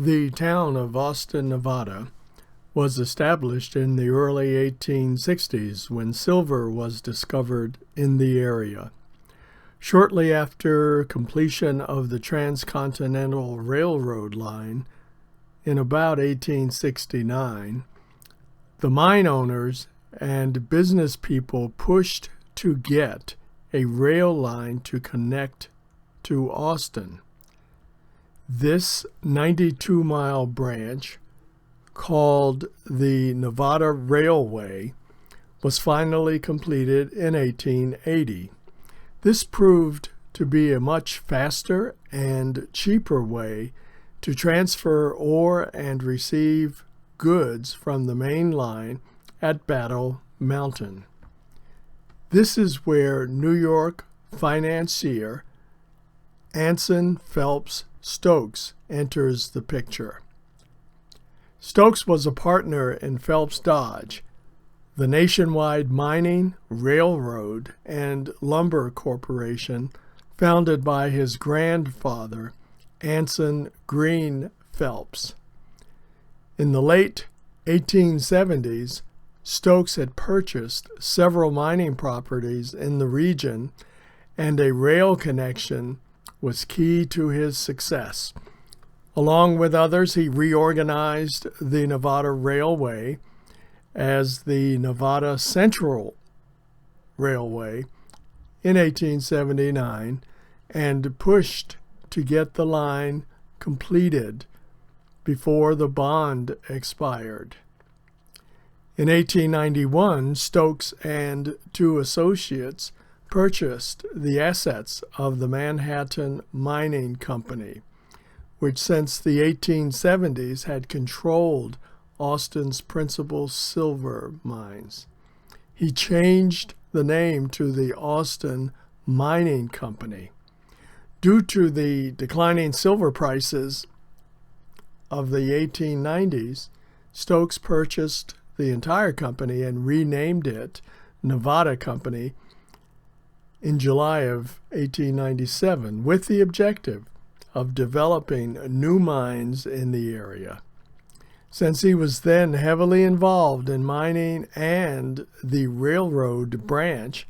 The town of Austin, Nevada, was established in the early 1860s when silver was discovered in the area. Shortly after completion of the Transcontinental Railroad line in about 1869, the mine owners and business people pushed to get a rail line to connect to Austin. This 92-mile branch, called the Nevada Railway, was finally completed in 1880. This proved to be a much faster and cheaper way to transfer ore and receive goods from the main line at Battle Mountain. This is where New York financier Anson Phelps Stokes enters the picture. Stokes was a partner in Phelps Dodge, the nationwide mining, railroad, and lumber corporation founded by his grandfather, Anson Green Phelps. In the late 1870s, Stokes had purchased several mining properties in the region, and a rail connection was key to his success. Along with others, he reorganized the Nevada Railway as the Nevada Central Railway in 1879 and pushed to get the line completed before the bond expired. In 1891, Stokes and two associates purchased the assets of the Manhattan Mining Company, which since the 1870s had controlled Austin's principal silver mines. He changed the name to the Austin Mining Company. Due to the declining silver prices of the 1890s, Stokes purchased the entire company and renamed it Nevada Company in July of 1897 with the objective of developing new mines in the area. Since he was then heavily involved in mining and the railroad branch,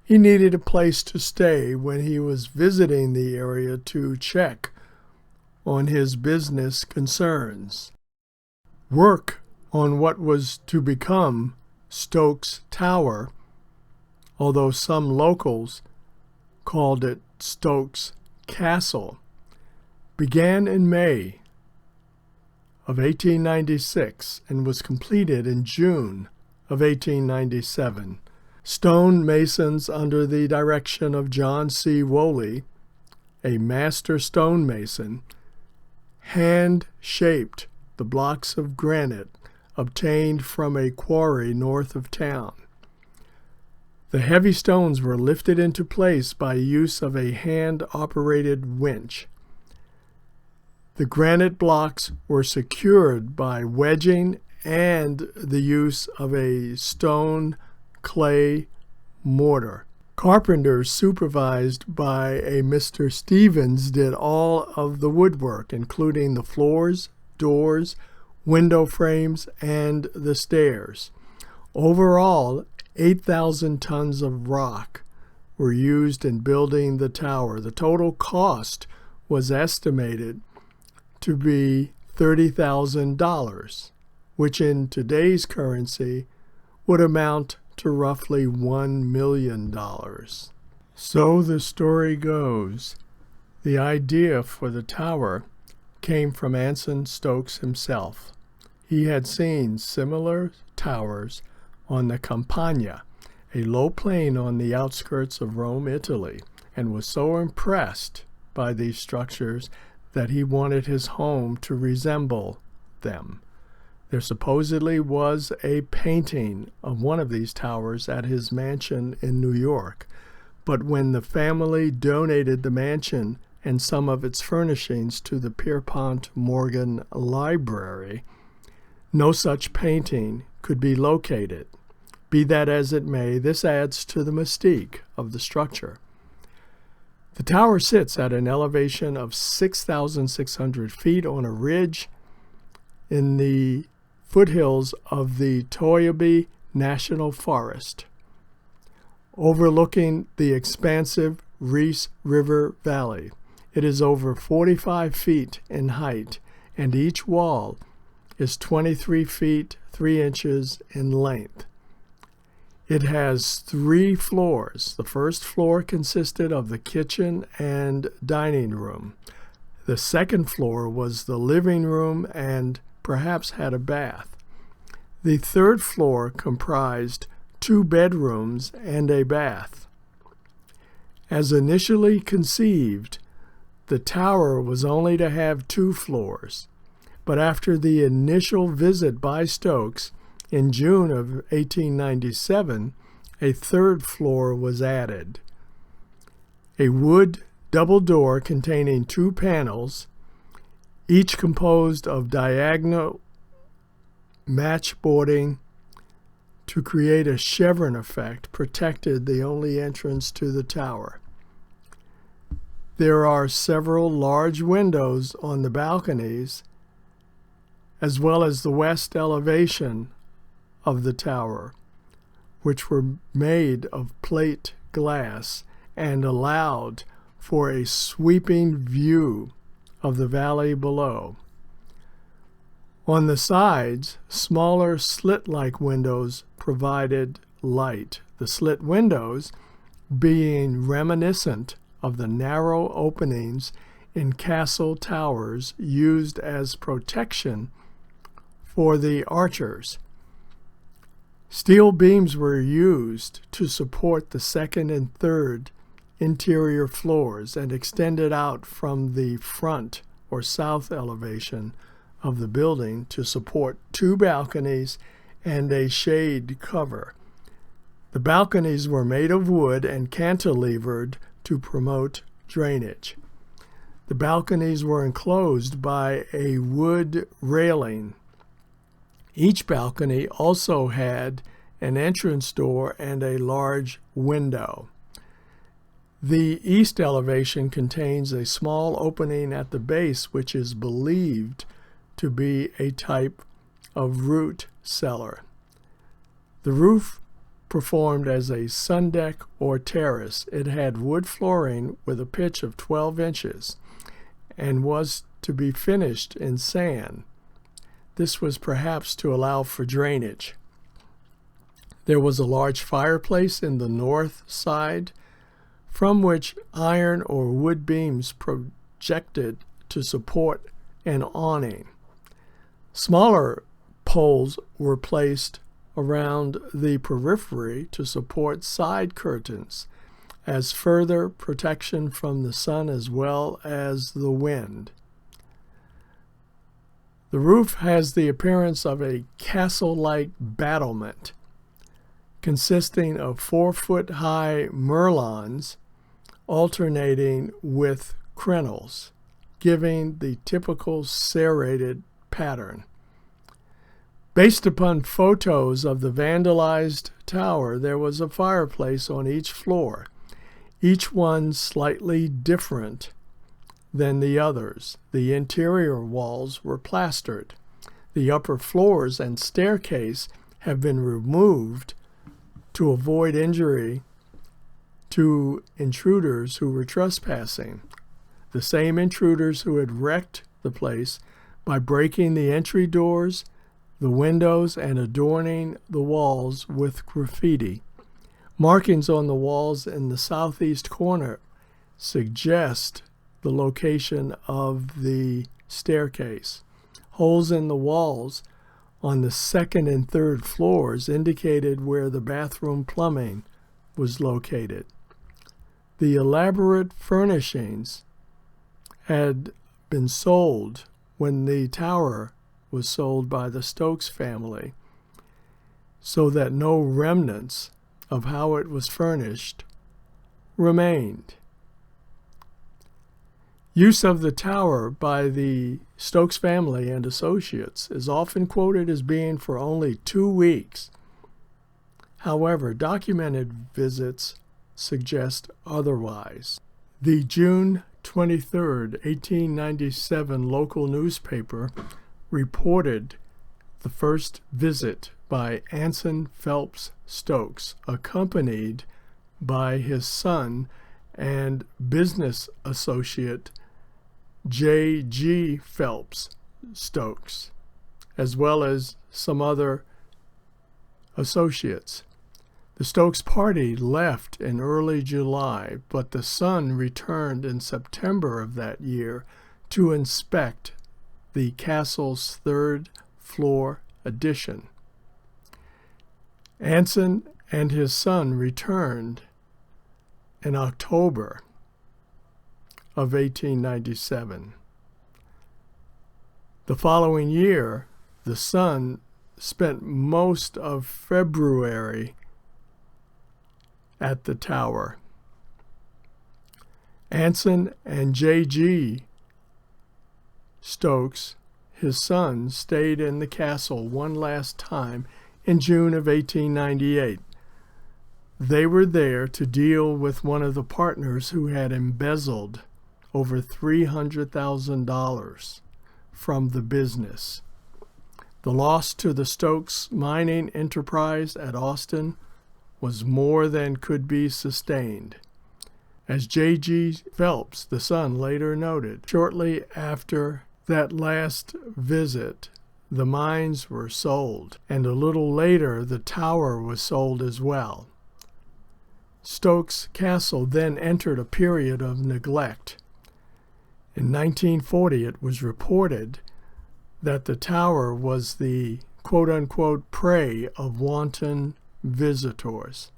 he needed a place to stay when he was visiting the area to check on his business concerns. Work on what was to become Stokes Tower, although some locals called it Stokes Castle, began in May of 1896 and was completed in June of 1897. Stone masons under the direction of John C. Woolley, a master stonemason, hand-shaped the blocks of granite obtained from a quarry north of town. The heavy stones were lifted into place by use of a hand-operated winch. The granite blocks were secured by wedging and the use of a stone clay mortar. Carpenters supervised by a Mr. Stevens did all of the woodwork, including the floors, doors, window frames, and the stairs. Overall, 8,000 tons of rock were used in building the tower. The total cost was estimated to be $30,000, which in today's currency would amount to roughly $1 million. So the story goes, the idea for the tower came from Anson Stokes himself. He had seen similar towers on the Campagna, a low plain on the outskirts of Rome, Italy, and was so impressed by these structures that he wanted his home to resemble them. There supposedly was a painting of one of these towers at his mansion in New York, but when the family donated the mansion and some of its furnishings to the Pierpont Morgan Library, no such painting could be located. Be that as it may, this adds to the mystique of the structure. The tower sits at an elevation of 6,600 feet on a ridge in the foothills of the Toyabe National Forest, overlooking the expansive Reese River Valley. It is over 45 feet in height, and each wall is 23 feet 3 inches in length. It has 3 floors. The first floor consisted of the kitchen and dining room. The second floor was the living room and perhaps had a bath. The third floor comprised 2 bedrooms and a bath. As initially conceived, the tower was only to have 2 floors, but after the initial visit by Stokes in June of 1897, a 3rd floor was added. A wood double door containing 2 panels, each composed of diagonal matchboarding to create a chevron effect, protected the only entrance to the tower. There are several large windows on the balconies, as well as the west elevation of the tower, which were made of plate glass and allowed for a sweeping view of the valley below. On the sides, smaller slit-like windows provided light, the slit windows being reminiscent of the narrow openings in castle towers used as protection for the archers. Steel beams were used to support the 2nd and 3rd interior floors and extended out from the front or south elevation of the building to support 2 balconies and a shade cover. The balconies were made of wood and cantilevered to promote drainage. The balconies were enclosed by a wood railing. Each balcony also had an entrance door and a large window. The east elevation contains a small opening at the base, which is believed to be a type of root cellar. The roof performed as a sundeck or terrace. It had wood flooring with a pitch of 12 inches and was to be finished in sand. This was perhaps to allow for drainage. There was a large fireplace in the north side, from which iron or wood beams projected to support an awning. Smaller poles were placed around the periphery to support side curtains as further protection from the sun as well as the wind. The roof has the appearance of a castle-like battlement consisting of 4-foot-high merlons alternating with crenels, giving the typical serrated pattern. Based upon photos of the vandalized tower, there was a fireplace on each floor, each one slightly different than the others. The interior walls were plastered. The upper floors and staircase have been removed to avoid injury to intruders who were trespassing, the same intruders who had wrecked the place by breaking the entry doors, the windows, and adorning the walls with graffiti. Markings on the walls in the southeast corner suggest the location of the staircase. Holes in the walls on the 2nd and 3rd floors indicated where the bathroom plumbing was located. The elaborate furnishings had been sold when the tower was sold by the Stokes family, so that no remnants of how it was furnished remained. Use of the tower by the Stokes family and associates is often quoted as being for only 2 weeks. However, documented visits suggest otherwise. The June 23, 1897 local newspaper reported the first visit by Anson Phelps Stokes, accompanied by his son and business associate J.G. Phelps Stokes, as well as some other associates. The Stokes party left in early July, but the son returned in September of that year to inspect the castle's third-floor addition. Anson and his son returned in October of 1897. The following year, the son spent most of February at the tower. Anson and J.G. Stokes, his son, stayed in the castle one last time in June of 1898. They were there to deal with one of the partners who had embezzled over $300,000 from the business. The loss to the Stokes mining enterprise at Austin was more than could be sustained. As J.G. Phelps, the son, later noted, shortly after that last visit, the mines were sold, and a little later the tower was sold as well. Stokes Castle then entered a period of neglect. In 1940, it was reported that the tower was the quote-unquote prey of wanton visitors.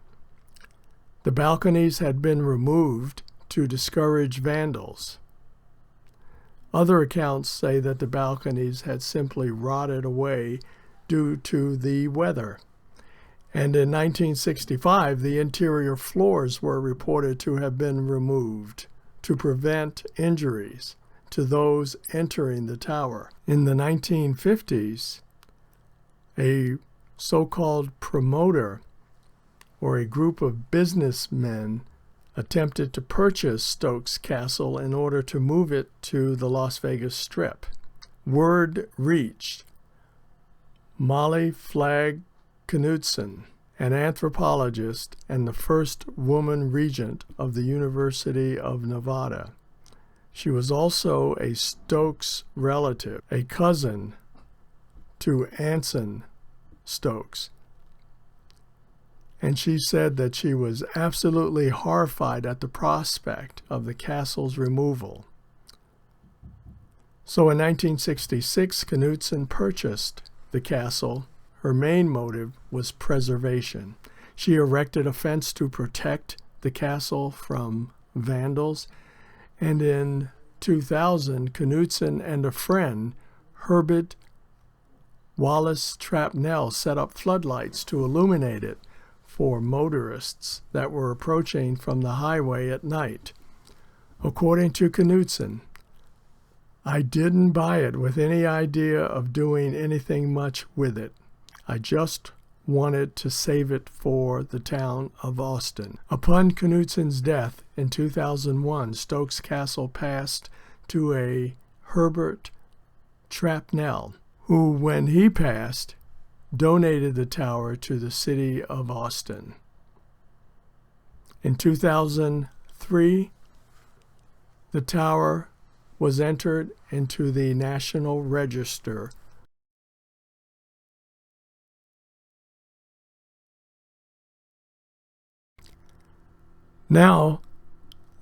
The balconies had been removed to discourage vandals. Other accounts say that the balconies had simply rotted away due to the weather. And in 1965, the interior floors were reported to have been removed to prevent injuries to those entering the tower. In the 1950s, a so-called promoter or a group of businessmen attempted to purchase Stokes Castle in order to move it to the Las Vegas Strip. Word reached Molly Flagg Knudsen, an anthropologist and the first woman regent of the University of Nevada. She was also a Stokes relative, a cousin to Anson Stokes. And she said that she was absolutely horrified at the prospect of the castle's removal. So in 1966, Knudsen purchased the castle. Her main motive was preservation. She erected a fence to protect the castle from vandals, and in 2000, Knudsen and a friend, Herbert Wallace Trapnell, set up floodlights to illuminate it for motorists that were approaching from the highway at night. According to Knudsen, "I didn't buy it with any idea of doing anything much with it. I just wanted to save it for the town of Austin." Upon Knudsen's death in 2001, Stokes Castle passed to a Herbert Trapnell, who, when he passed, donated the tower to the city of Austin. In 2003, the tower was entered into the National Register. Now,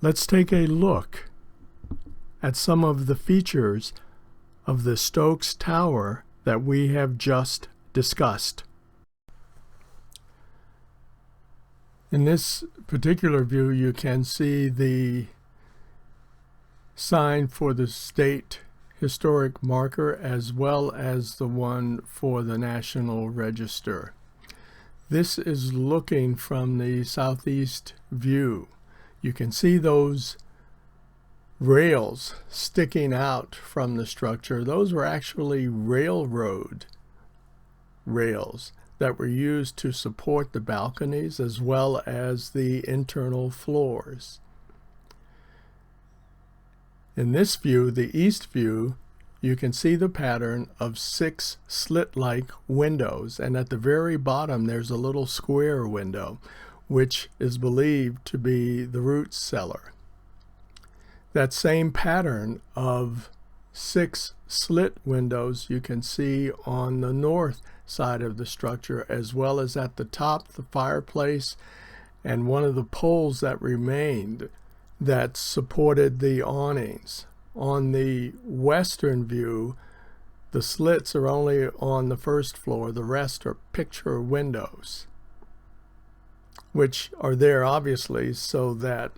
let's take a look at some of the features of the Stokes Tower that we have just discussed. In this particular view, you can see the sign for the state historic marker as well as the one for the National Register. This is looking from the southeast view. You can see those rails sticking out from the structure. Those were actually railroad rails that were used to support the balconies as well as the internal floors. In this view, the east view, you can see the pattern of 6 slit-like windows, and at the very bottom there's a little square window, which is believed to be the root cellar. That same pattern of 6 slit windows you can see on the north side of the structure, as well as at the top, the fireplace, and one of the poles that remained that supported the awnings. On the western view, the slits are only on the first floor. The rest are picture windows, which are there obviously so that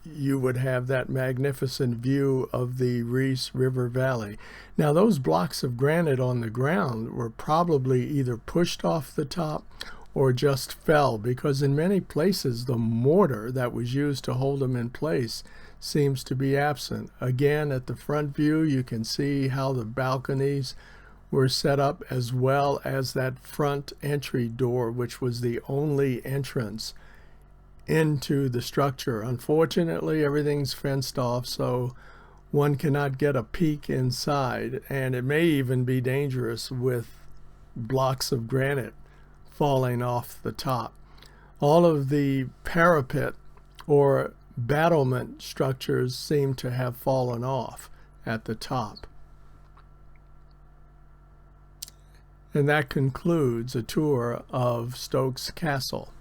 you would have that magnificent view of the Reese River Valley. Now, those blocks of granite on the ground were probably either pushed off the top or just fell, because in many places the mortar that was used to hold them in place seems to be absent. Again, at the front view, you can see how the balconies were set up, as well as that front entry door, which was the only entrance into the structure. Unfortunately, everything's fenced off, so one cannot get a peek inside, and it may even be dangerous with blocks of granite falling off the top. All of the parapet or battlement structures seem to have fallen off at the top. And that concludes a tour of Stokes Castle.